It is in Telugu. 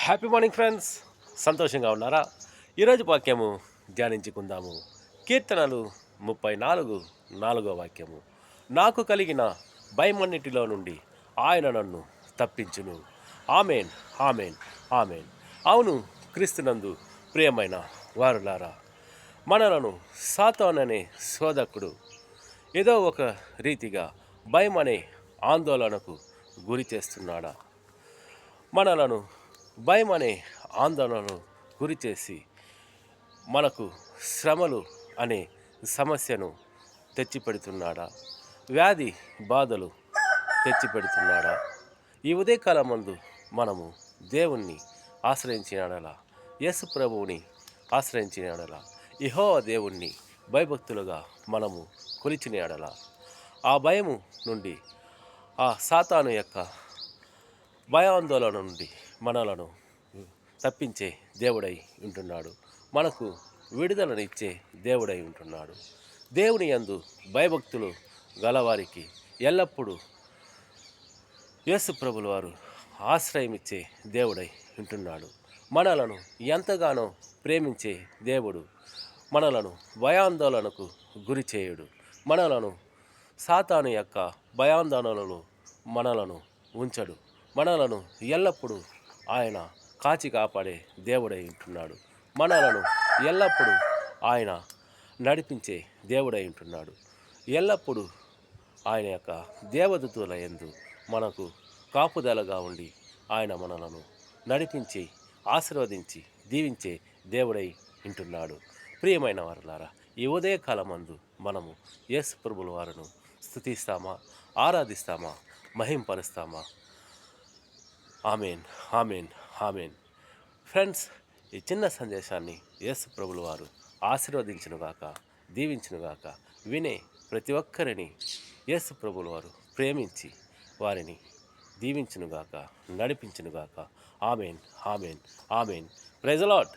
హ్యాపీ మార్నింగ్ ఫ్రెండ్స్, సంతోషంగా ఉన్నారా? ఈరోజు వాక్యము ధ్యానించుకుందాము. కీర్తనలు 34 వాక్యము. నాకు కలిగిన భయమన్నిటిలో నుండి ఆయన నన్ను తప్పించును. Amen, amen, amen. అవును, క్రీస్తునందు ప్రియమైన వారులారా, మనలను సాతాననే శోధకుడు ఏదో ఒక రీతిగా భయం అనే ఆందోళనకు గురి చేస్తున్నాడా? మనలను భయం అనే ఆందోళనను గురిచేసి మనకు శ్రమలు అనే సమస్యను తెచ్చిపెడుతున్నాడా? వ్యాధి బాధలు తెచ్చిపెడుతున్నాడా? ఈ ఉదయకాలం మందు మనము దేవుణ్ణి ఆశ్రయించినాడలా, యేసు ప్రభువుని ఆశ్రయించినాడలా, యెహోవా దేవుణ్ణి భయభక్తులుగా మనము కొలిచినాడలా, ఆ భయము నుండి, ఆ సాతాను యొక్క భయాందోళన నుండి మనలను తప్పించే దేవుడై ఉంటున్నాడు. మనకు విడుదలనిచ్చే దేవుడై ఉంటున్నాడు. దేవుని యందు భయభక్తులు గలవారికి ఎల్లప్పుడూ యేసు ప్రభుల వారు ఆశ్రయమిచ్చే దేవుడై ఉంటున్నాడు. మనలను ఎంతగానో ప్రేమించే దేవుడు. మనలను భయాందోళనకు గురి చేయుడు. మనలను సాతాను యొక్క భయాందోళనలు మనలను ఉంచడు. మనలను ఎల్లప్పుడూ ఆయన కాచి కాపాడే దేవుడై ఉంటున్నాడు. మనలను ఎల్లప్పుడూ ఆయన నడిపించే దేవుడై ఉంటున్నాడు. ఎల్లప్పుడూ ఆయన యొక్క దేవదూతల యందు మనకు కాపుదలగా ఉండి ఆయన మనలను నడిపించి ఆశీర్వదించి దీవించే దేవుడై ఉంటున్నాడు. ప్రియమైన వారులారా, ఈ ఉదయకాలమందు మనము యేసు ప్రభుల వారిని స్తుతిస్తామా, ఆరాధిస్తామా, మహింపరుస్తామా? Amen, amen, amen. ఫ్రెండ్స్, ఈ చిన్న సందేశాన్ని యేసు ప్రభుల వారు ఆశీర్వదించునుగాక, దీవించునుగాక. వినే ప్రతి ఒక్కరిని యేసు ప్రభుల వారు ప్రేమించి వారిని దీవించునుగాక, నడిపించునుగాక. Amen, amen, amen. Praise the lord.